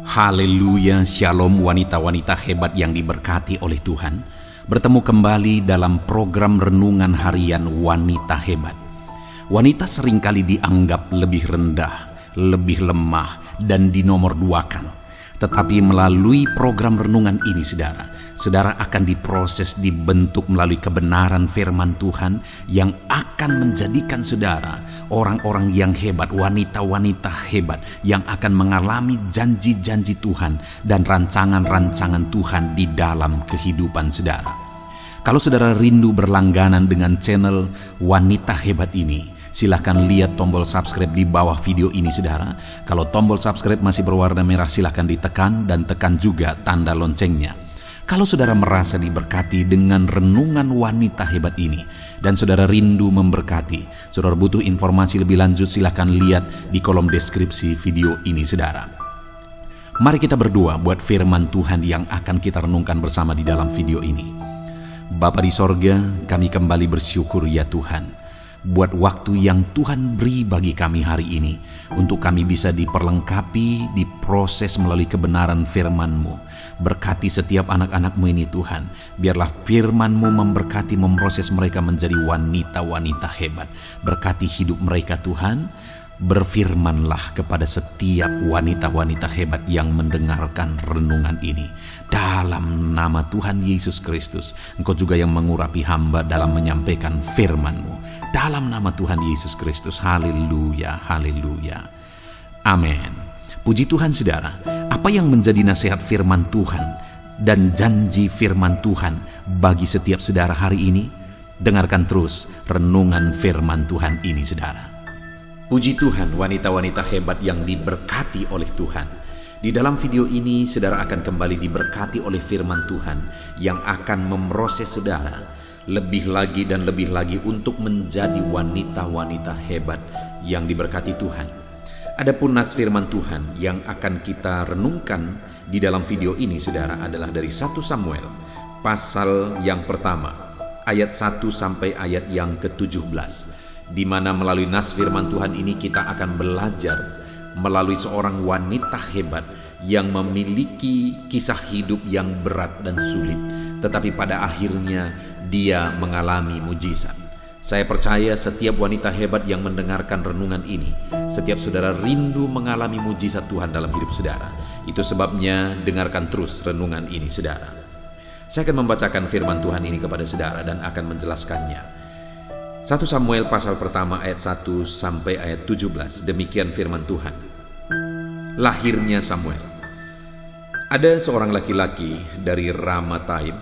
Haleluya, shalom wanita-wanita hebat yang diberkati oleh Tuhan. Bertemu kembali dalam program renungan harian Wanita Hebat. Wanita seringkali dianggap lebih rendah, lebih lemah, dan dinomorduakan. Tetapi melalui program renungan ini saudara akan diproses, dibentuk melalui kebenaran firman Tuhan yang akan menjadikan saudara orang-orang yang hebat, wanita-wanita hebat yang akan mengalami janji-janji Tuhan dan rancangan-rancangan Tuhan di dalam kehidupan saudara. Kalau saudara rindu berlangganan dengan channel Wanita Hebat ini, silahkan lihat tombol subscribe di bawah video ini saudara. Kalau tombol subscribe masih berwarna merah, silahkan ditekan dan tekan juga tanda loncengnya. Kalau saudara merasa diberkati dengan renungan Wanita Hebat ini dan saudara rindu memberkati, saudara butuh informasi lebih lanjut, silahkan lihat di kolom deskripsi video ini saudara. Mari kita berdoa buat firman Tuhan yang akan kita renungkan bersama di dalam video ini. Bapa di sorga, kami kembali bersyukur ya Tuhan, buat waktu yang Tuhan beri bagi kami hari ini, untuk kami bisa diperlengkapi, diproses melalui kebenaran firman-Mu. Berkati setiap anak-anak-Mu ini Tuhan, biarlah firman-Mu memberkati, memproses mereka menjadi wanita-wanita hebat. Berkati hidup mereka Tuhan. Berfirmanlah kepada setiap wanita-wanita hebat yang mendengarkan renungan ini. Dalam nama Tuhan Yesus Kristus, Engkau juga yang mengurapi hamba dalam menyampaikan firman-Mu. Dalam nama Tuhan Yesus Kristus, haleluya, haleluya. Amin. Puji Tuhan saudara, apa yang menjadi nasihat firman Tuhan dan janji firman Tuhan bagi setiap saudara hari ini? Dengarkan terus renungan firman Tuhan ini saudara. Puji Tuhan, wanita-wanita hebat yang diberkati oleh Tuhan. Di dalam video ini, saudara akan kembali diberkati oleh firman Tuhan yang akan memproses saudara lebih lagi dan lebih lagi untuk menjadi wanita-wanita hebat yang diberkati Tuhan. Adapun nats firman Tuhan yang akan kita renungkan di dalam video ini, saudara, adalah dari 1 Samuel, pasal yang pertama, ayat 1 sampai ayat yang ke-17. Di mana melalui nas firman Tuhan ini kita akan belajar melalui seorang wanita hebat yang memiliki kisah hidup yang berat dan sulit, tetapi pada akhirnya dia mengalami mujizat. Saya percaya setiap wanita hebat yang mendengarkan renungan ini, setiap saudara rindu mengalami mujizat Tuhan dalam hidup saudara. Itu sebabnya dengarkan terus renungan ini saudara. Saya akan membacakan firman Tuhan ini kepada saudara dan akan menjelaskannya. 1 Samuel pasal pertama ayat 1 sampai ayat 17. Demikian firman Tuhan. Lahirnya Samuel. Ada seorang laki-laki dari Ramataim,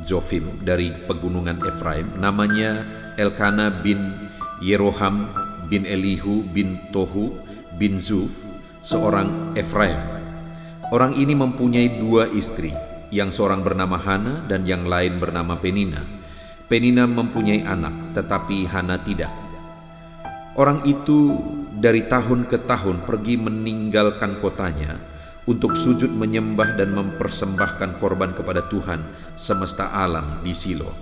Jofim, dari pegunungan Efraim, namanya Elkana bin Yeroham bin Elihu bin Tohu bin Zuf, seorang Efraim. Orang ini mempunyai 2 istri, yang seorang bernama Hana dan yang lain bernama Penina. Penina mempunyai anak, tetapi Hana tidak. Orang itu dari tahun ke tahun pergi meninggalkan kotanya untuk sujud menyembah dan mempersembahkan korban kepada Tuhan semesta alam di Silo.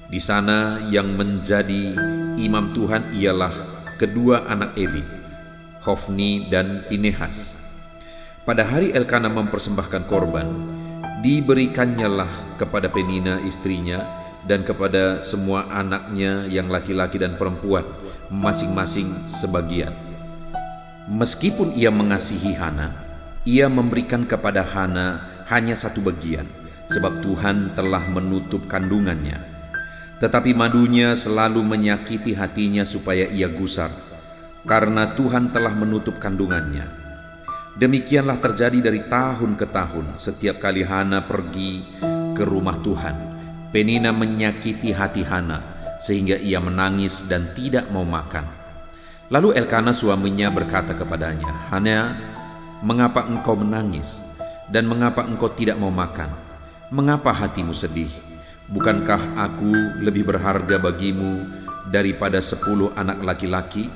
Di sana yang menjadi imam Tuhan ialah kedua anak Eli, Hofni dan Pinehas. Pada hari Elkana mempersembahkan korban, diberikannya kepada Penina istrinya dan kepada semua anaknya yang laki-laki dan perempuan masing-masing sebagian. Meskipun ia mengasihi Hana, ia memberikan kepada Hana hanya 1 bagian, sebab Tuhan telah menutup kandungannya. Tetapi madunya selalu menyakiti hatinya supaya ia gusar, karena Tuhan telah menutup kandungannya. Demikianlah terjadi dari tahun ke tahun. Setiap kali Hana pergi ke rumah Tuhan, Penina menyakiti hati Hana sehingga ia menangis dan tidak mau makan. Lalu Elkana suaminya berkata kepadanya, "Hana, mengapa engkau menangis dan mengapa engkau tidak mau makan? Mengapa hatimu sedih? Bukankah aku lebih berharga bagimu daripada 10 anak laki-laki?"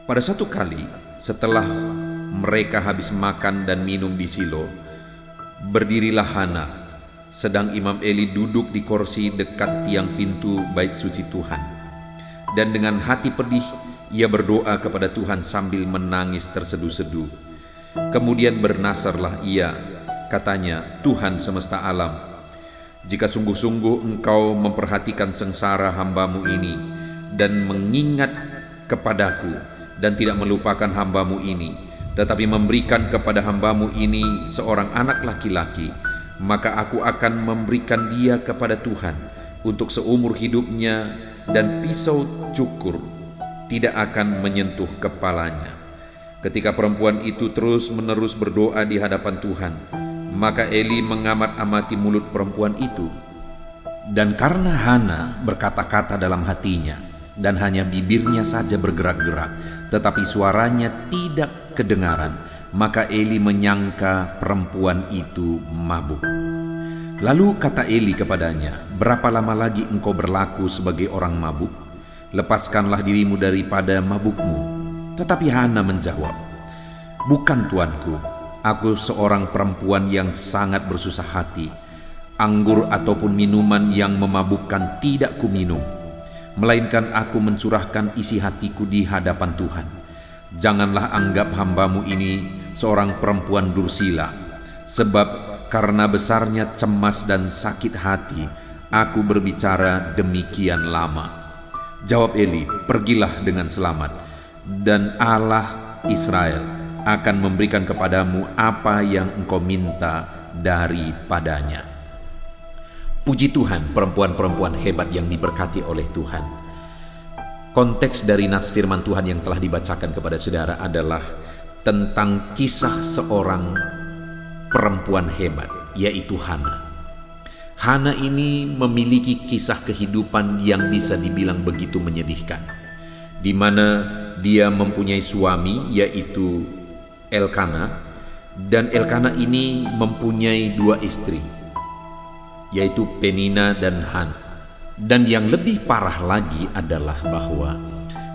Pada satu kali setelah mereka habis makan dan minum di Silo, berdirilah Hana, sedang Imam Eli duduk di kursi dekat tiang pintu bait suci Tuhan. Dan dengan hati pedih ia berdoa kepada Tuhan sambil menangis terseduh-seduh. Kemudian bernasarlah ia, katanya, Tuhan semesta alam, jika sungguh-sungguh engkau memperhatikan sengsara hambamu ini dan mengingat kepadaku dan tidak melupakan hambamu ini, tetapi memberikan kepada hambamu ini seorang anak laki-laki, maka aku akan memberikan dia kepada Tuhan untuk seumur hidupnya, dan pisau cukur tidak akan menyentuh kepalanya. Ketika perempuan itu terus-menerus berdoa di hadapan Tuhan, maka Eli mengamat-amati mulut perempuan itu. Dan karena Hana berkata-kata dalam hatinya, dan hanya bibirnya saja bergerak-gerak, tetapi suaranya tidak kedengaran, maka Eli menyangka perempuan itu mabuk. Lalu kata Eli kepadanya, berapa lama lagi engkau berlaku sebagai orang mabuk? Lepaskanlah dirimu daripada mabukmu. Tetapi Hana menjawab, bukan tuanku, aku seorang perempuan yang sangat bersusah hati. Anggur ataupun minuman yang memabukkan tidak kuminum, melainkan aku mencurahkan isi hatiku di hadapan Tuhan. Janganlah anggap hambamu ini seorang perempuan dursila, sebab karena besarnya cemas dan sakit hati, aku berbicara demikian lama. Jawab Eli, pergilah dengan selamat, dan Allah Israel akan memberikan kepadamu apa yang engkau minta daripadanya. Puji Tuhan, perempuan-perempuan hebat yang diberkati oleh Tuhan. Konteks dari nats firman Tuhan yang telah dibacakan kepada saudara adalah tentang kisah seorang perempuan hebat, yaitu Hana. Hana ini memiliki kisah kehidupan yang bisa dibilang begitu menyedihkan, di mana dia mempunyai suami, yaitu Elkana, dan Elkana ini mempunyai dua istri, yaitu Penina dan Hana. Dan yang lebih parah lagi adalah bahwa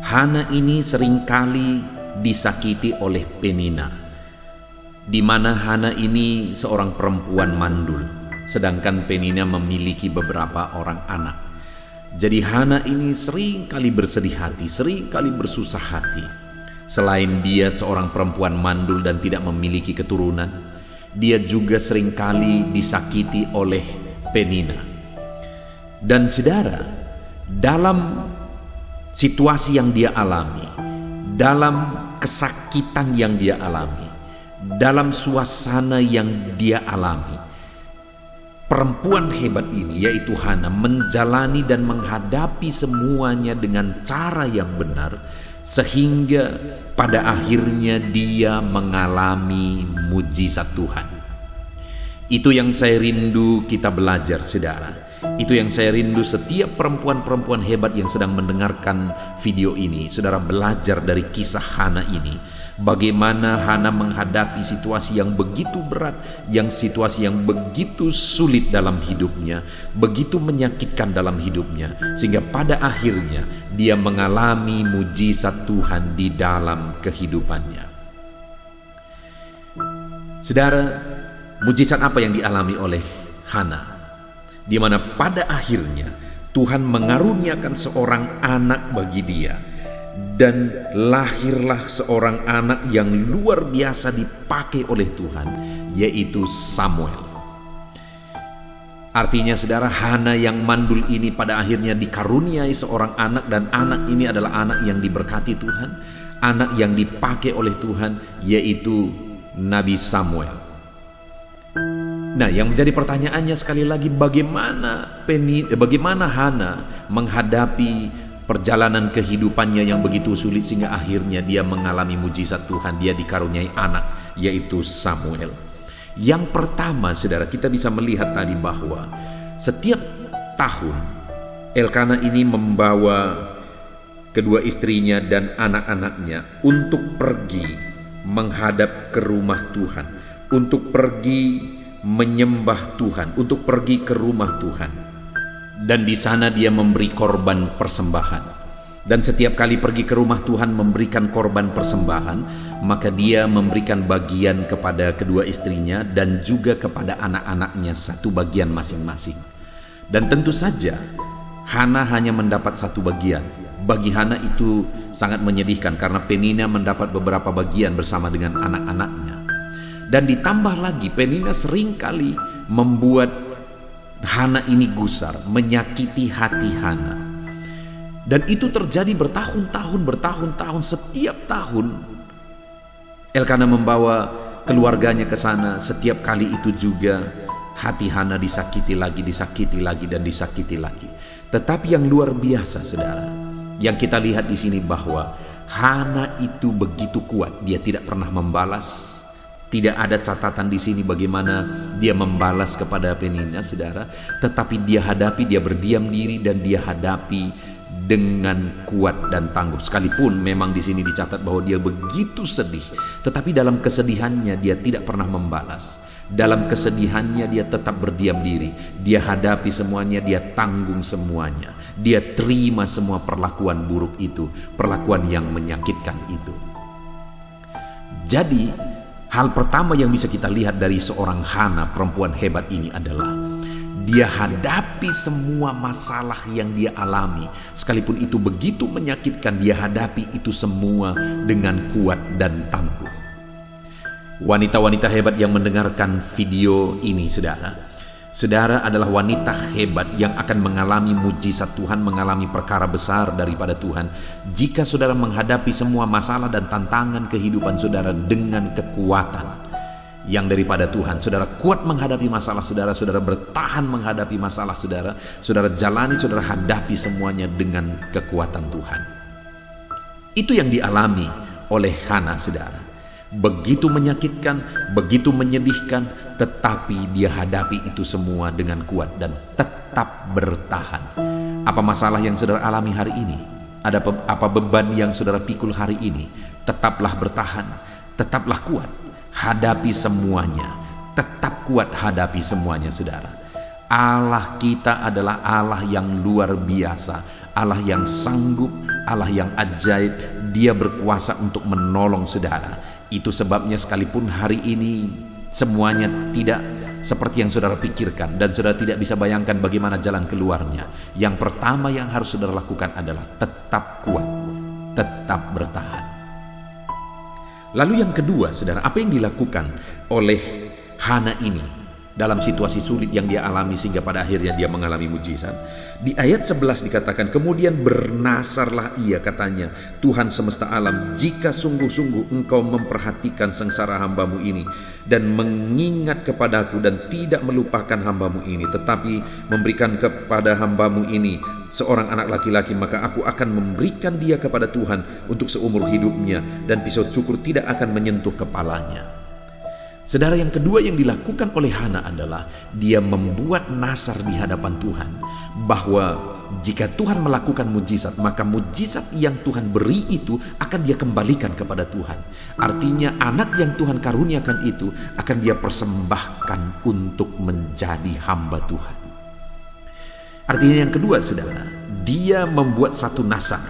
Hana ini seringkali disakiti oleh Penina, di mana Hana ini seorang perempuan mandul, sedangkan Penina memiliki beberapa orang anak. Jadi Hana ini sering kali bersedih hati, sering kali bersusah hati. Selain dia seorang perempuan mandul dan tidak memiliki keturunan, dia juga sering kali disakiti oleh Penina. Dan saudara, dalam situasi yang dia alami, dalam kesakitan yang dia alami, dalam suasana yang dia alami, perempuan hebat ini, yaitu Hana, menjalani dan menghadapi semuanya dengan cara yang benar, sehingga pada akhirnya dia mengalami mujizat Tuhan. Itu yang saya rindu kita belajar, saudara. Itu yang saya rindu setiap perempuan-perempuan hebat yang sedang mendengarkan video ini. Saudara belajar dari kisah Hana ini, bagaimana Hana menghadapi situasi yang begitu berat, yang situasi yang begitu sulit dalam hidupnya, begitu menyakitkan dalam hidupnya, sehingga pada akhirnya dia mengalami mujizat Tuhan di dalam kehidupannya. Saudara, mujizat apa yang dialami oleh Hana? Di mana pada akhirnya Tuhan mengaruniakan seorang anak bagi dia, dan lahirlah seorang anak yang luar biasa dipakai oleh Tuhan, yaitu Samuel. Artinya saudara, Hana yang mandul ini pada akhirnya dikaruniai seorang anak, dan anak ini adalah anak yang diberkati Tuhan, anak yang dipakai oleh Tuhan, yaitu Nabi Samuel. Nah, yang menjadi pertanyaannya sekali lagi, bagaimana Hana menghadapi perjalanan kehidupannya yang begitu sulit sehingga akhirnya dia mengalami mujizat Tuhan, dia dikaruniai anak, yaitu Samuel. Yang pertama, saudara, kita bisa melihat tadi bahwa setiap tahun Elkana ini membawa kedua istrinya dan anak-anaknya untuk pergi menghadap ke rumah Tuhan, untuk pergi menyembah Tuhan, untuk pergi ke rumah Tuhan. Dan di sana dia memberi korban persembahan. Dan setiap kali pergi ke rumah Tuhan memberikan korban persembahan, maka dia memberikan bagian kepada kedua istrinya dan juga kepada anak-anaknya satu bagian masing-masing. Dan tentu saja Hana hanya mendapat satu bagian. Bagi Hana itu sangat menyedihkan karena Penina mendapat beberapa bagian bersama dengan anak-anaknya. Dan ditambah lagi Penina seringkali membuat Hana ini gusar, menyakiti hati Hana. Dan itu terjadi bertahun-tahun, setiap tahun Elkana membawa keluarganya ke sana. Setiap kali itu juga hati Hana disakiti lagi, dan disakiti lagi. Tetapi yang luar biasa, saudara, yang kita lihat di sini bahwa Hana itu begitu kuat. Dia tidak pernah membalas. Tidak ada catatan di sini bagaimana dia membalas kepada Penina, saudara. Tetapi dia hadapi, dia berdiam diri, dan dia hadapi dengan kuat dan tangguh. Sekalipun memang di sini dicatat bahwa dia begitu sedih, tetapi dalam kesedihannya dia tidak pernah membalas. Dalam kesedihannya dia tetap berdiam diri. Dia hadapi semuanya, dia tanggung semuanya. Dia terima semua perlakuan buruk itu, perlakuan yang menyakitkan itu. Jadi hal pertama yang bisa kita lihat dari seorang Hana, perempuan hebat ini, adalah dia hadapi semua masalah yang dia alami. Sekalipun itu begitu menyakitkan, dia hadapi itu semua dengan kuat dan tangguh. Wanita-wanita hebat yang mendengarkan video ini, saudara adalah wanita hebat yang akan mengalami mujizat Tuhan, mengalami perkara besar daripada Tuhan. Jika saudara menghadapi semua masalah dan tantangan kehidupan saudara dengan kekuatan yang daripada Tuhan, saudara kuat menghadapi masalah saudara, saudara bertahan menghadapi masalah saudara, saudara jalani, saudara hadapi semuanya dengan kekuatan Tuhan. Itu yang dialami oleh Hana, saudara. Begitu menyakitkan, begitu menyedihkan, tetapi dia hadapi itu semua dengan kuat dan tetap bertahan. Apa masalah yang saudara alami hari ini? Apa beban yang saudara pikul hari ini? Tetaplah bertahan, tetaplah kuat. Hadapi semuanya, tetap kuat hadapi semuanya, saudara. Allah kita adalah Allah yang luar biasa, Allah yang sanggup, Allah yang ajaib. Dia berkuasa untuk menolong saudara. Itu sebabnya sekalipun hari ini semuanya tidak seperti yang saudara pikirkan dan saudara tidak bisa bayangkan bagaimana jalan keluarnya, yang pertama yang harus saudara lakukan adalah tetap kuat, tetap bertahan. Lalu yang kedua, saudara, apa yang dilakukan oleh Hana ini dalam situasi sulit yang dia alami sehingga pada akhirnya dia mengalami mujizat? Di ayat 11 dikatakan, kemudian bernasarlah ia, katanya, Tuhan semesta alam, jika sungguh-sungguh engkau memperhatikan sengsara hambamu ini dan mengingat kepadaku dan tidak melupakan hambamu ini, tetapi memberikan kepada hambamu ini seorang anak laki-laki, maka aku akan memberikan dia kepada Tuhan untuk seumur hidupnya, dan pisau cukur tidak akan menyentuh kepalanya. Saudara, yang kedua yang dilakukan oleh Hana adalah dia membuat nasar di hadapan Tuhan bahwa jika Tuhan melakukan mujizat, maka mujizat yang Tuhan beri itu akan dia kembalikan kepada Tuhan. Artinya anak yang Tuhan karuniakan itu akan dia persembahkan untuk menjadi hamba Tuhan. Artinya yang kedua, saudara, dia membuat satu nasar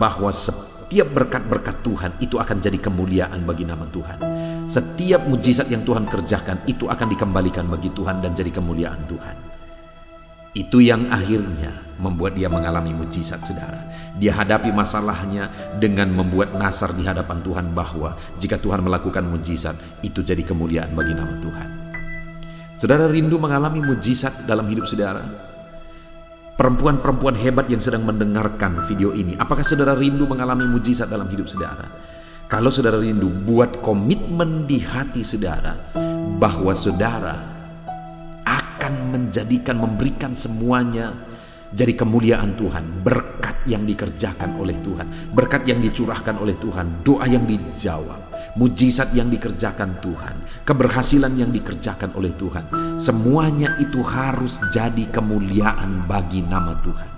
bahwa setiap berkat-berkat Tuhan itu akan jadi kemuliaan bagi nama Tuhan. Setiap mujizat yang Tuhan kerjakan itu akan dikembalikan bagi Tuhan dan jadi kemuliaan Tuhan. Itu yang akhirnya membuat dia mengalami mujizat, saudara. Dia hadapi masalahnya dengan membuat nasar di hadapan Tuhan bahwa jika Tuhan melakukan mujizat, itu jadi kemuliaan bagi nama Tuhan. Saudara rindu mengalami mujizat dalam hidup saudara? Perempuan-perempuan hebat yang sedang mendengarkan video ini, apakah saudara rindu mengalami mujizat dalam hidup saudara? Kalau saudara rindu, buat komitmen di hati saudara bahwa saudara akan memberikan semuanya jadi kemuliaan Tuhan. Berkat yang dikerjakan oleh Tuhan, berkat yang dicurahkan oleh Tuhan, doa yang dijawab, mujizat yang dikerjakan Tuhan, keberhasilan yang dikerjakan oleh Tuhan, semuanya itu harus jadi kemuliaan bagi nama Tuhan.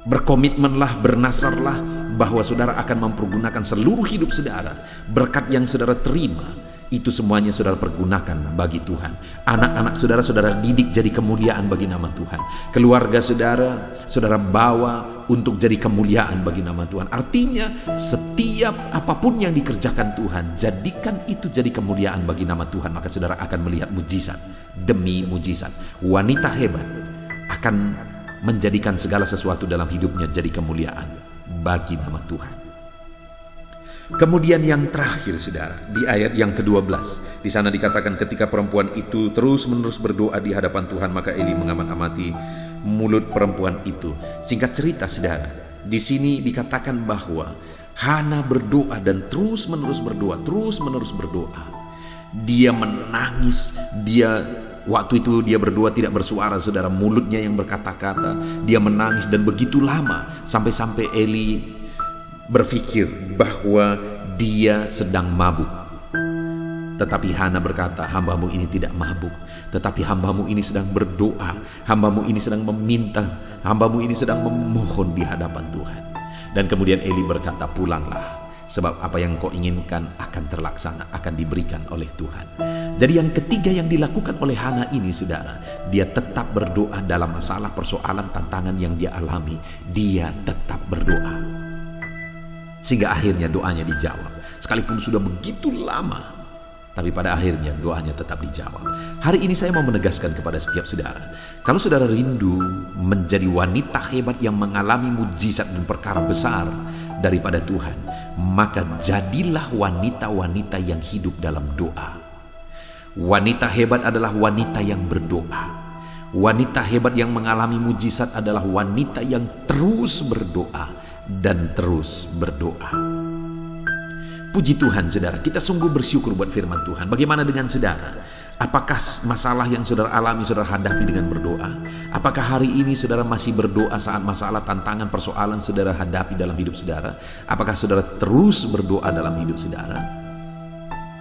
Berkomitmenlah, bernasarlah bahwa saudara akan mempergunakan seluruh hidup saudara. Berkat yang saudara terima, itu semuanya saudara pergunakan bagi Tuhan. Anak-anak saudara, saudara didik jadi kemuliaan bagi nama Tuhan. Keluarga saudara, saudara bawa untuk jadi kemuliaan bagi nama Tuhan. Artinya setiap apapun yang dikerjakan Tuhan, jadikan itu jadi kemuliaan bagi nama Tuhan. Maka saudara akan melihat mujizat demi mujizat. Wanita hebat akan menjadikan segala sesuatu dalam hidupnya jadi kemuliaan bagi nama Tuhan. Kemudian yang terakhir saudara, di ayat yang ke-12, di sana dikatakan ketika perempuan itu terus-menerus berdoa di hadapan Tuhan, maka Eli mengamat-amati mulut perempuan itu. Singkat cerita saudara, di sini dikatakan bahwa Hana berdoa dan terus-menerus berdoa. Dia menangis, waktu itu dia berdoa tidak bersuara saudara, mulutnya yang berkata-kata. Dia menangis dan begitu lama sampai Eli berpikir bahwa dia sedang mabuk. Tetapi Hana berkata, hambamu ini tidak mabuk, tetapi hambamu ini sedang berdoa, hambamu ini sedang meminta, hambamu ini sedang memohon di hadapan Tuhan. Dan kemudian Eli berkata, pulanglah, sebab apa yang kau inginkan akan terlaksana, akan diberikan oleh Tuhan. Jadi yang ketiga yang dilakukan oleh Hana ini saudara, dia tetap berdoa dalam masalah, persoalan, tantangan yang dia alami. Dia tetap berdoa sehingga akhirnya doanya dijawab. Sekalipun sudah begitu lama, tapi pada akhirnya doanya tetap dijawab. Hari ini saya mau menegaskan kepada setiap saudara, kalau saudara rindu menjadi wanita hebat yang mengalami mujizat dan perkara besar daripada Tuhan, maka jadilah wanita-wanita yang hidup dalam doa. Wanita hebat adalah wanita yang berdoa. Wanita hebat yang mengalami mujizat adalah wanita yang terus berdoa dan terus berdoa. Puji Tuhan saudara, kita sungguh bersyukur buat firman Tuhan. Bagaimana dengan saudara? Apakah masalah yang saudara alami, saudara hadapi dengan berdoa? Apakah hari ini saudara masih berdoa saat masalah, tantangan, persoalan saudara hadapi dalam hidup saudara? Apakah saudara terus berdoa dalam hidup saudara?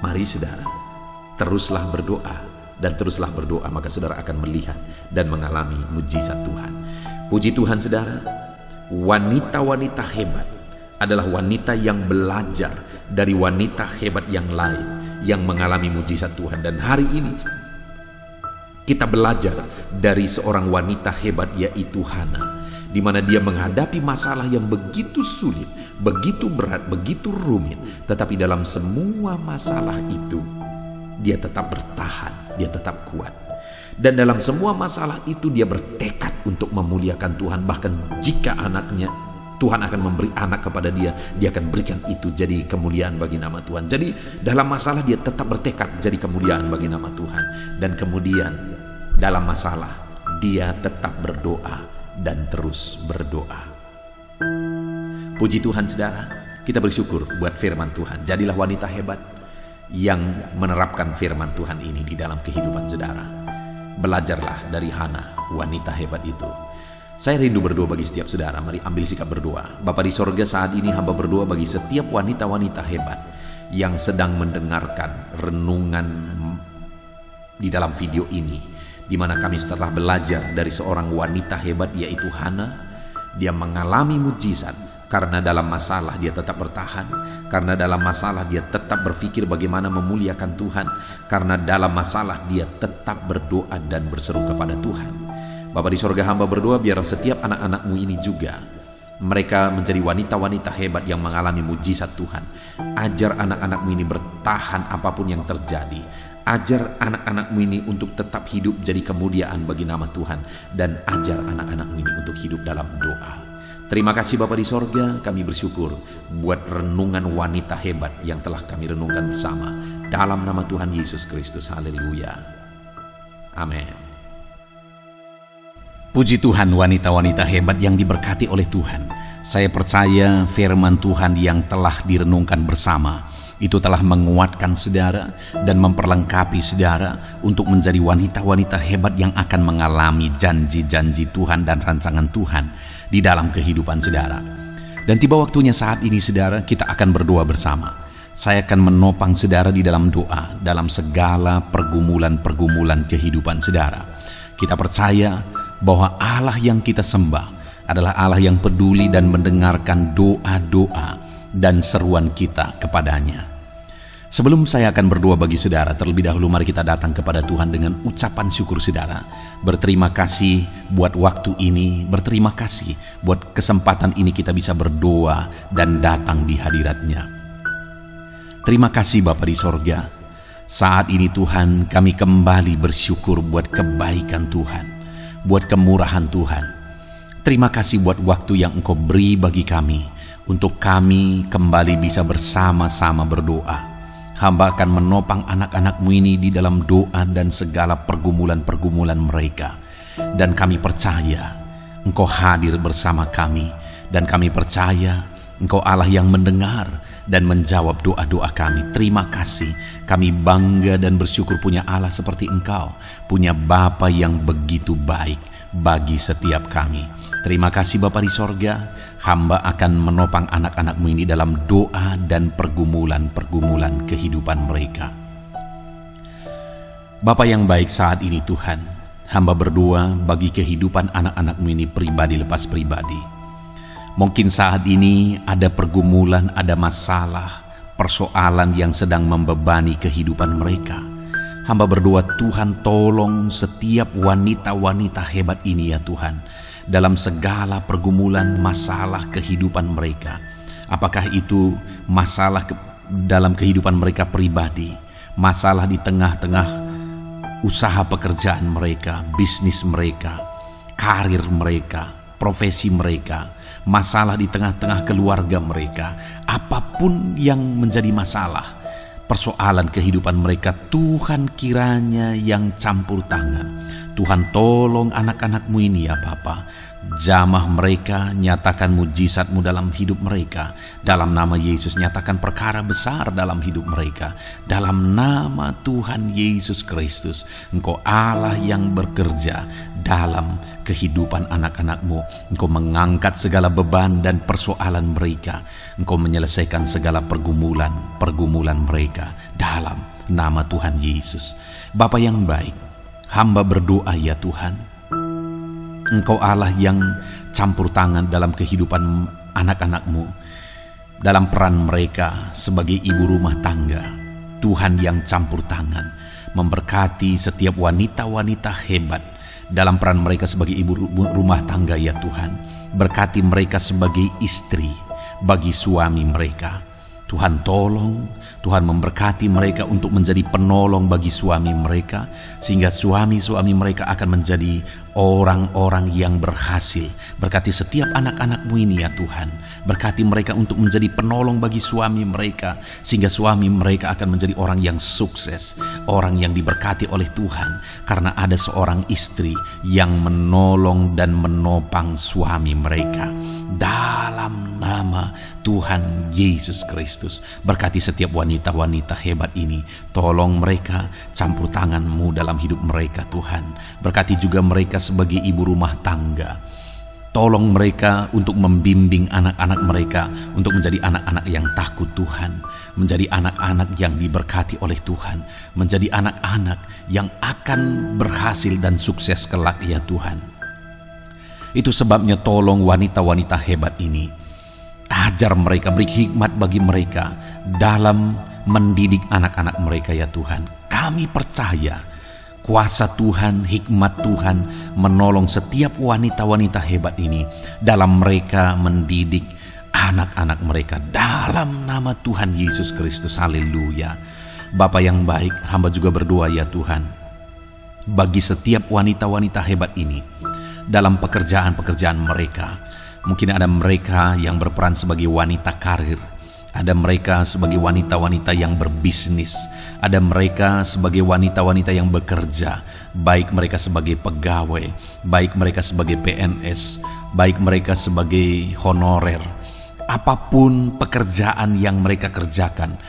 Mari saudara, teruslah berdoa dan teruslah berdoa, maka saudara akan melihat dan mengalami mujizat Tuhan. Puji Tuhan saudara, wanita-wanita hebat adalah wanita yang belajar dari wanita hebat yang lain yang mengalami mujizat Tuhan. Dan hari ini kita belajar dari seorang wanita hebat, yaitu Hana, di mana dia menghadapi masalah yang begitu sulit, begitu berat, begitu rumit, tetapi dalam semua masalah itu dia tetap bertahan, dia tetap kuat. Dan dalam semua masalah itu dia bertekad untuk memuliakan Tuhan. Bahkan jika Tuhan akan memberi anak kepada dia akan berikan itu jadi kemuliaan bagi nama Tuhan. Jadi dalam masalah dia tetap bertekad jadi kemuliaan bagi nama Tuhan. Dan kemudian dalam masalah dia tetap berdoa dan terus berdoa. Puji Tuhan saudara, kita bersyukur buat firman Tuhan. Jadilah wanita hebat yang menerapkan firman Tuhan ini di dalam kehidupan saudara. Belajarlah dari Hana, wanita hebat itu. Saya rindu berdoa bagi setiap saudara. Mari ambil sikap berdoa. Bapa di sorga, saat ini hamba berdoa bagi setiap wanita-wanita hebat yang sedang mendengarkan renungan di dalam video ini, di mana kami setelah belajar dari seorang wanita hebat, yaitu Hana. Dia mengalami mujizat karena dalam masalah dia tetap bertahan, karena dalam masalah dia tetap berpikir bagaimana memuliakan Tuhan, karena dalam masalah dia tetap berdoa dan berseru kepada Tuhan. Bapa di sorga, hamba berdoa biar setiap anak-anakmu ini juga mereka menjadi wanita-wanita hebat yang mengalami mujizat Tuhan. Ajar anak-anakmu ini bertahan apapun yang terjadi. Ajar anak-anakmu ini untuk tetap hidup jadi kemuliaan bagi nama Tuhan. Dan ajar anak-anakmu ini untuk hidup dalam doa. Terima kasih Bapa di sorga, kami bersyukur buat renungan wanita hebat yang telah kami renungkan bersama. Dalam nama Tuhan Yesus Kristus, haleluya. Amin. Puji Tuhan, wanita-wanita hebat yang diberkati oleh Tuhan. Saya percaya firman Tuhan yang telah direnungkan bersama itu telah menguatkan saudara dan memperlengkapi saudara untuk menjadi wanita-wanita hebat yang akan mengalami janji-janji Tuhan dan rancangan Tuhan di dalam kehidupan saudara. Dan tiba waktunya saat ini saudara, kita akan berdoa bersama. Saya akan menopang saudara di dalam doa, dalam segala pergumulan-pergumulan kehidupan saudara. Kita percaya bahwa Allah yang kita sembah adalah Allah yang peduli dan mendengarkan doa-doa dan seruan kita kepadanya. Sebelum saya akan berdoa bagi saudara, terlebih dahulu mari kita datang kepada Tuhan dengan ucapan syukur saudara. Berterima kasih buat waktu ini, berterima kasih buat kesempatan ini kita bisa berdoa dan datang di hadirat-Nya. Terima kasih Bapa di sorga. Saat ini Tuhan, kami kembali bersyukur buat kebaikan Tuhan, buat kemurahan Tuhan. Terima kasih buat waktu yang Engkau beri bagi kami untuk kami kembali bisa bersama-sama berdoa. Hamba akan menopang anak-anak-Mu ini di dalam doa dan segala pergumulan-pergumulan mereka. Dan kami percaya Engkau hadir bersama kami, dan kami percaya Engkau Allah yang mendengar dan menjawab doa-doa kami. Terima kasih, kami bangga dan bersyukur punya Allah seperti Engkau, punya Bapa yang begitu baik bagi setiap kami. Terima kasih Bapa di sorga, hamba akan menopang anak-anak-Mu ini dalam doa dan pergumulan-pergumulan kehidupan mereka. Bapa yang baik, saat ini Tuhan, hamba berdoa bagi kehidupan anak-anak-Mu ini pribadi lepas pribadi. Mungkin saat ini ada pergumulan, ada masalah, persoalan yang sedang membebani kehidupan mereka. Hamba berdoa Tuhan, tolong setiap wanita-wanita hebat ini ya Tuhan, dalam segala pergumulan masalah kehidupan mereka. Apakah itu masalah dalam kehidupan mereka pribadi, masalah di tengah-tengah usaha pekerjaan mereka, bisnis mereka, karir mereka, profesi mereka, masalah di tengah-tengah keluarga mereka, apapun yang menjadi masalah, persoalan kehidupan mereka, Tuhan kiranya yang campur tangan. Tuhan tolong anak-anak-Mu ini ya Bapa, jamah mereka, nyatakan mujizat-Mu dalam hidup mereka. Dalam nama Yesus, nyatakan perkara besar dalam hidup mereka. Dalam nama Tuhan Yesus Kristus, Engkau Allah yang bekerja dalam kehidupan anak-anak-Mu. Engkau mengangkat segala beban dan persoalan mereka. Engkau menyelesaikan segala pergumulan mereka dalam nama Tuhan Yesus. Bapa yang baik, hamba berdoa ya Tuhan, Engkau Allah yang campur tangan dalam kehidupan anak-anak-Mu, dalam peran mereka sebagai ibu rumah tangga. Tuhan yang campur tangan, memberkati setiap wanita-wanita hebat dalam peran mereka sebagai ibu rumah tangga ya Tuhan. Berkati mereka sebagai istri bagi suami mereka. Tuhan tolong, Tuhan memberkati mereka untuk menjadi penolong bagi suami mereka, sehingga suami-suami mereka akan menjadi orang-orang yang berhasil. Berkati setiap anak-anak-Mu ini ya Tuhan. Berkati mereka untuk menjadi penolong bagi suami mereka, sehingga suami mereka akan menjadi orang yang sukses, orang yang diberkati oleh Tuhan, karena ada seorang istri yang menolong dan menopang suami mereka. Dalam nama Tuhan Yesus Kristus, berkati setiap wanita-wanita hebat ini. Tolong mereka, campur tangan-Mu dalam hidup mereka Tuhan. Berkati juga mereka sebagai ibu rumah tangga. Tolong mereka untuk membimbing anak-anak mereka untuk menjadi anak-anak yang takut Tuhan, menjadi anak-anak yang diberkati oleh Tuhan, menjadi anak-anak yang akan berhasil dan sukses kelak ya Tuhan. Itu sebabnya tolong wanita-wanita hebat ini, ajar mereka, beri hikmat bagi mereka dalam mendidik anak-anak mereka ya Tuhan. Kami percaya kuasa Tuhan, hikmat Tuhan menolong setiap wanita-wanita hebat ini dalam mereka mendidik anak-anak mereka dalam nama Tuhan Yesus Kristus. Haleluya. Bapa yang baik, hamba juga berdoa ya Tuhan, bagi setiap wanita-wanita hebat ini dalam pekerjaan-pekerjaan mereka. Mungkin ada mereka yang berperan sebagai wanita karir, ada mereka sebagai wanita-wanita yang berbisnis, ada mereka sebagai wanita-wanita yang bekerja, baik mereka sebagai pegawai, baik mereka sebagai PNS, baik mereka sebagai honorer. Apapun pekerjaan yang mereka kerjakan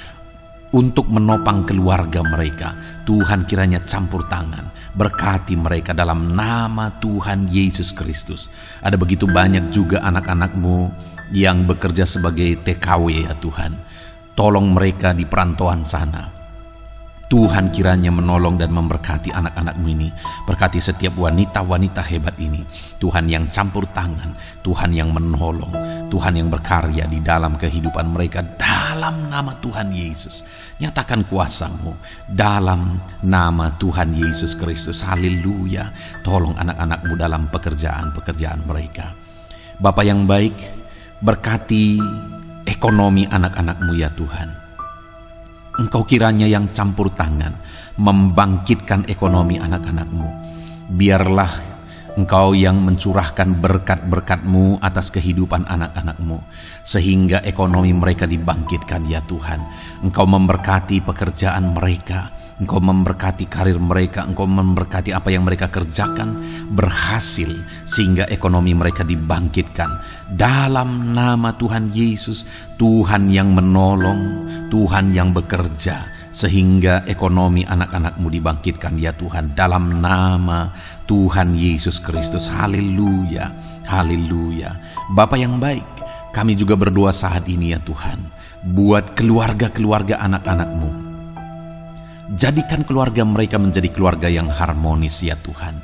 untuk menopang keluarga mereka, Tuhan kiranya campur tangan, berkati mereka dalam nama Tuhan Yesus Kristus. Ada begitu banyak juga anak-anak-Mu yang bekerja sebagai TKW ya Tuhan. Tolong mereka di perantauan sana. Tuhan kiranya menolong dan memberkati anak-anak-Mu ini. Berkati setiap wanita-wanita hebat ini. Tuhan yang campur tangan, Tuhan yang menolong, Tuhan yang berkarya di dalam kehidupan mereka dalam nama Tuhan Yesus. Nyatakan kuasa-Mu dalam nama Tuhan Yesus Kristus. Haleluya. Tolong anak-anak-Mu dalam pekerjaan-pekerjaan mereka. Bapa yang baik, berkati ekonomi anak-anak-Mu ya Tuhan. Engkau kiranya yang campur tangan membangkitkan ekonomi anak-anak-Mu. Biarlah Engkau yang mencurahkan berkat-berkat-Mu atas kehidupan anak-anak-Mu, sehingga ekonomi mereka dibangkitkan ya Tuhan. Engkau memberkati pekerjaan mereka, Engkau memberkati karir mereka, Engkau memberkati apa yang mereka kerjakan berhasil, sehingga ekonomi mereka dibangkitkan. Dalam nama Tuhan Yesus, Tuhan yang menolong, Tuhan yang bekerja, sehingga ekonomi anak-anak-Mu dibangkitkan ya Tuhan, dalam nama Tuhan Yesus Kristus. Haleluya, haleluya. Bapa yang baik, kami juga berdoa saat ini ya Tuhan, buat keluarga-keluarga anak-anak-Mu. Jadikan keluarga mereka menjadi keluarga yang harmonis ya Tuhan,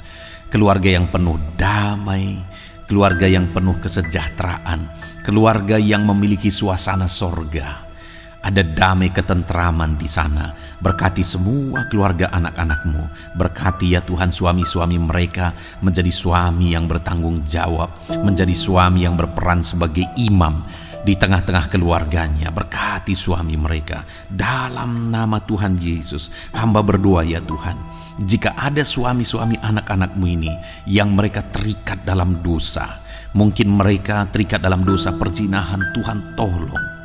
keluarga yang penuh damai, keluarga yang penuh kesejahteraan, keluarga yang memiliki suasana sorga. Ada damai ketentraman di sana. Berkati semua keluarga anak-anak-Mu. Berkati ya Tuhan suami-suami mereka menjadi suami yang bertanggung jawab, menjadi suami yang berperan sebagai imam di tengah-tengah keluarganya. Berkati suami mereka. Dalam nama Tuhan Yesus, hamba berdoa ya Tuhan, jika ada suami-suami anak-anak-Mu ini yang mereka terikat dalam dosa, mungkin mereka terikat dalam dosa perzinahan, Tuhan tolong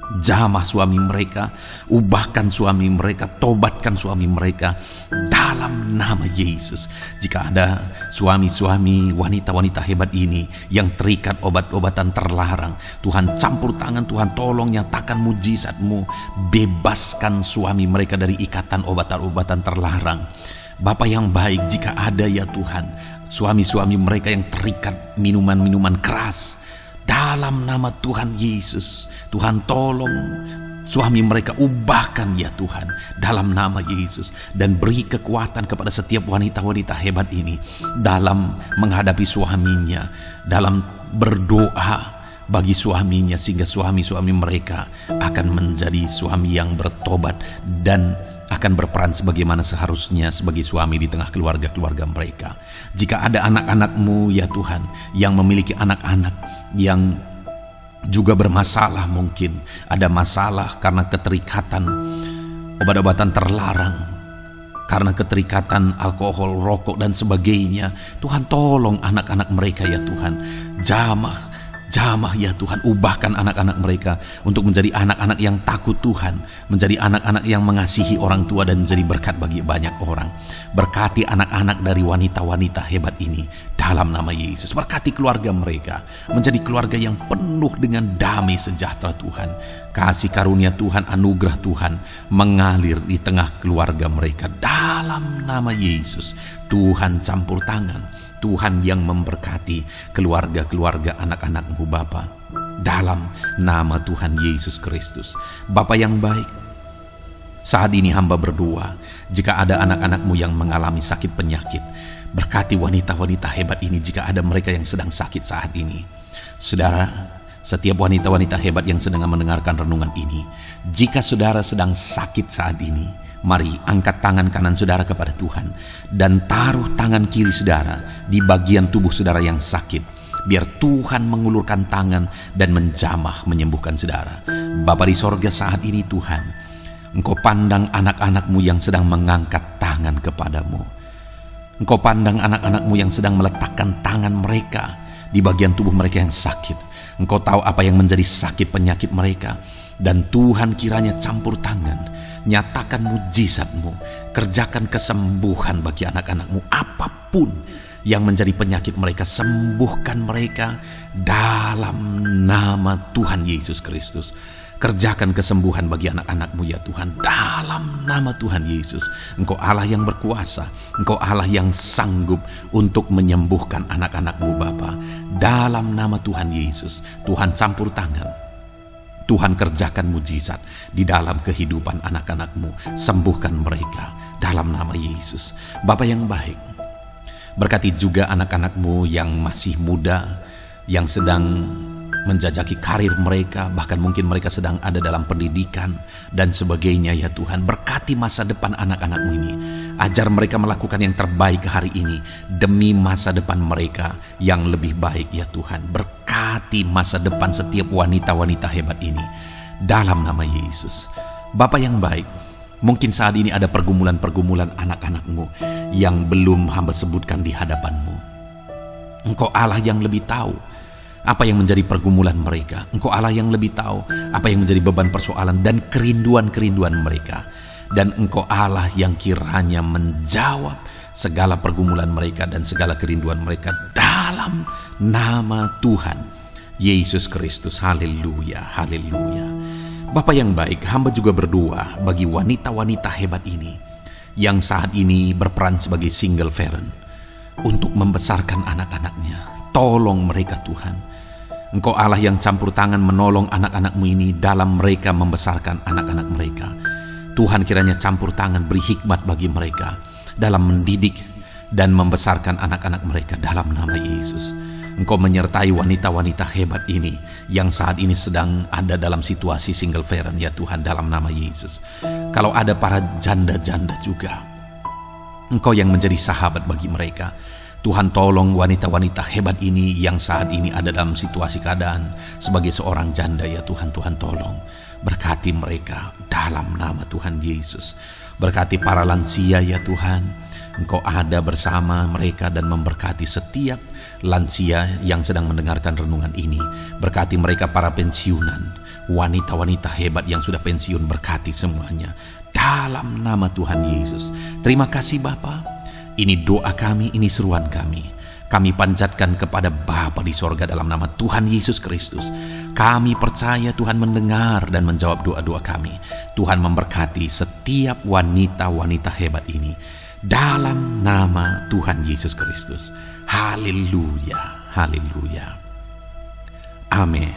jamah suami mereka, ubahkan suami mereka, tobatkan suami mereka dalam nama Yesus. Jika ada suami-suami, wanita-wanita hebat ini yang terikat obat-obatan terlarang, Tuhan campur tangan, Tuhan tolong nyatakan mujizat-Mu, bebaskan suami mereka dari ikatan obat-obatan terlarang. Bapa yang baik, jika ada ya Tuhan suami-suami mereka yang terikat minuman-minuman keras, dalam nama Tuhan Yesus, Tuhan tolong suami mereka, ubahkan ya Tuhan dalam nama Yesus, dan beri kekuatan kepada setiap wanita-wanita hebat ini dalam menghadapi suaminya, dalam berdoa bagi suaminya, sehingga suami-suami mereka akan menjadi suami yang bertobat dan akan berperan sebagaimana seharusnya sebagai suami di tengah keluarga-keluarga mereka. Jika ada anak-anak-Mu ya Tuhan yang memiliki anak-anak yang juga bermasalah, mungkin ada masalah karena keterikatan obat-obatan terlarang, karena keterikatan alkohol, rokok dan sebagainya, Tuhan tolong anak-anak mereka ya Tuhan. Jamah ya Tuhan, ubahkan anak-anak mereka untuk menjadi anak-anak yang takut Tuhan, menjadi anak-anak yang mengasihi orang tua dan menjadi berkat bagi banyak orang. Berkati anak-anak dari wanita-wanita hebat ini dalam nama Yesus. Berkati keluarga mereka menjadi keluarga yang penuh dengan damai sejahtera Tuhan. Kasih karunia Tuhan, anugerah Tuhan mengalir di tengah keluarga mereka dalam nama Yesus. Tuhan campur tangan, Tuhan yang memberkati keluarga-keluarga anak-anak-Mu Bapa, dalam nama Tuhan Yesus Kristus. Bapa yang baik, saat ini hamba berdoa, jika ada anak-anak-Mu yang mengalami sakit penyakit, berkati wanita-wanita hebat ini jika ada mereka yang sedang sakit saat ini. Saudara, setiap wanita-wanita hebat yang sedang mendengarkan renungan ini, jika saudara sedang sakit saat ini, mari angkat tangan kanan saudara kepada Tuhan dan taruh tangan kiri saudara di bagian tubuh saudara yang sakit. Biar Tuhan mengulurkan tangan dan menjamah menyembuhkan saudara. Bapa di sorga, saat ini Tuhan, Engkau pandang anak-anak-Mu yang sedang mengangkat tangan kepadamu. Engkau pandang anak-anak-Mu yang sedang meletakkan tangan mereka di bagian tubuh mereka yang sakit. Engkau tahu apa yang menjadi sakit penyakit mereka. Dan Tuhan kiranya campur tangan, nyatakan mujizat-Mu, kerjakan kesembuhan bagi anak-anak-Mu. Apapun yang menjadi penyakit mereka, sembuhkan mereka dalam nama Tuhan Yesus Kristus. Kerjakan kesembuhan bagi anak-anak-Mu ya Tuhan, dalam nama Tuhan Yesus. Engkau Allah yang berkuasa, Engkau Allah yang sanggup untuk menyembuhkan anak-anak-Mu Bapa. Dalam nama Tuhan Yesus, Tuhan campur tangan, Tuhan kerjakan mujizat di dalam kehidupan anak-anak-Mu. Sembuhkan mereka dalam nama Yesus. Bapa yang baik, berkati juga anak-anak-Mu yang masih muda, yang sedang menjajaki karir mereka, bahkan mungkin mereka sedang ada dalam pendidikan dan sebagainya ya Tuhan. Berkati masa depan anak-anak-Mu ini. Ajar mereka melakukan yang terbaik hari ini demi masa depan mereka yang lebih baik ya Tuhan. Berkati masa depan setiap wanita-wanita hebat ini dalam nama Yesus. Bapa yang baik, mungkin saat ini ada pergumulan-pergumulan anak-anak-Mu yang belum hamba sebutkan di hadapan-Mu. Engkau Allah yang lebih tahu apa yang menjadi pergumulan mereka. Engkau Allah yang lebih tahu apa yang menjadi beban persoalan dan kerinduan-kerinduan mereka. Dan Engkau Allah yang kiranya menjawab segala pergumulan mereka dan segala kerinduan mereka dalam nama Tuhan Yesus Kristus. Haleluya, haleluya. Bapa yang baik, hamba juga berdoa bagi wanita-wanita hebat ini yang saat ini berperan sebagai single parent untuk membesarkan anak-anaknya. Tolong mereka Tuhan. Engkau Allah yang campur tangan menolong anak-anakmu ini dalam mereka membesarkan anak-anak mereka. Tuhan kiranya campur tangan, beri hikmat bagi mereka dalam mendidik dan membesarkan anak-anak mereka dalam nama Yesus. Engkau menyertai wanita-wanita hebat ini yang saat ini sedang ada dalam situasi single parent ya Tuhan, dalam nama Yesus. Kalau ada para janda-janda juga, Engkau yang menjadi sahabat bagi mereka. Tuhan, tolong wanita-wanita hebat ini yang saat ini ada dalam situasi keadaan sebagai seorang janda ya Tuhan. Tuhan tolong berkati mereka dalam nama Tuhan Yesus. Berkati para lansia ya Tuhan. Engkau ada bersama mereka dan memberkati setiap lansia yang sedang mendengarkan renungan ini. Berkati mereka para pensiunan, wanita-wanita hebat yang sudah pensiun, berkati semuanya dalam nama Tuhan Yesus. Terima kasih Bapa. Ini doa kami, ini seruan kami. Kami panjatkan kepada Bapa di sorga dalam nama Tuhan Yesus Kristus. Kami percaya Tuhan mendengar dan menjawab doa-doa kami. Tuhan memberkati setiap wanita-wanita hebat ini dalam nama Tuhan Yesus Kristus. Haleluya, haleluya. Amin.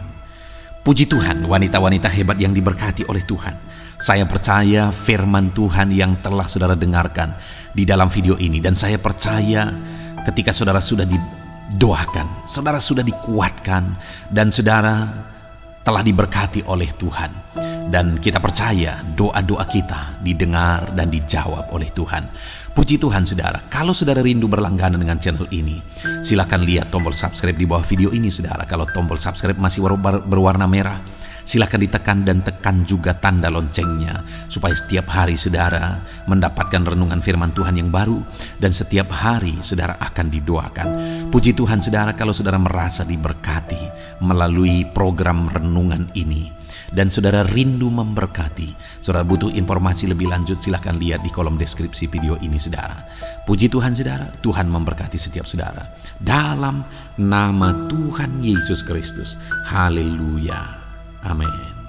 Puji Tuhan, wanita-wanita hebat yang diberkati oleh Tuhan. Saya percaya firman Tuhan yang telah saudara dengarkan di dalam video ini, dan saya percaya ketika saudara sudah didoakan, saudara sudah dikuatkan, dan saudara telah diberkati oleh Tuhan. Dan kita percaya doa-doa kita didengar dan dijawab oleh Tuhan. Puji Tuhan saudara. Kalau saudara rindu berlangganan dengan channel ini, silakan lihat tombol subscribe di bawah video ini saudara. Kalau tombol subscribe masih berwarna merah, silakan ditekan dan tekan juga tanda loncengnya supaya setiap hari saudara mendapatkan renungan firman Tuhan yang baru, dan setiap hari saudara akan didoakan. Puji Tuhan saudara, kalau saudara merasa diberkati melalui program renungan ini dan saudara rindu memberkati, saudara butuh informasi lebih lanjut, silakan lihat di kolom deskripsi video ini saudara. Puji Tuhan saudara, Tuhan memberkati setiap saudara dalam nama Tuhan Yesus Kristus. Haleluya. Amin.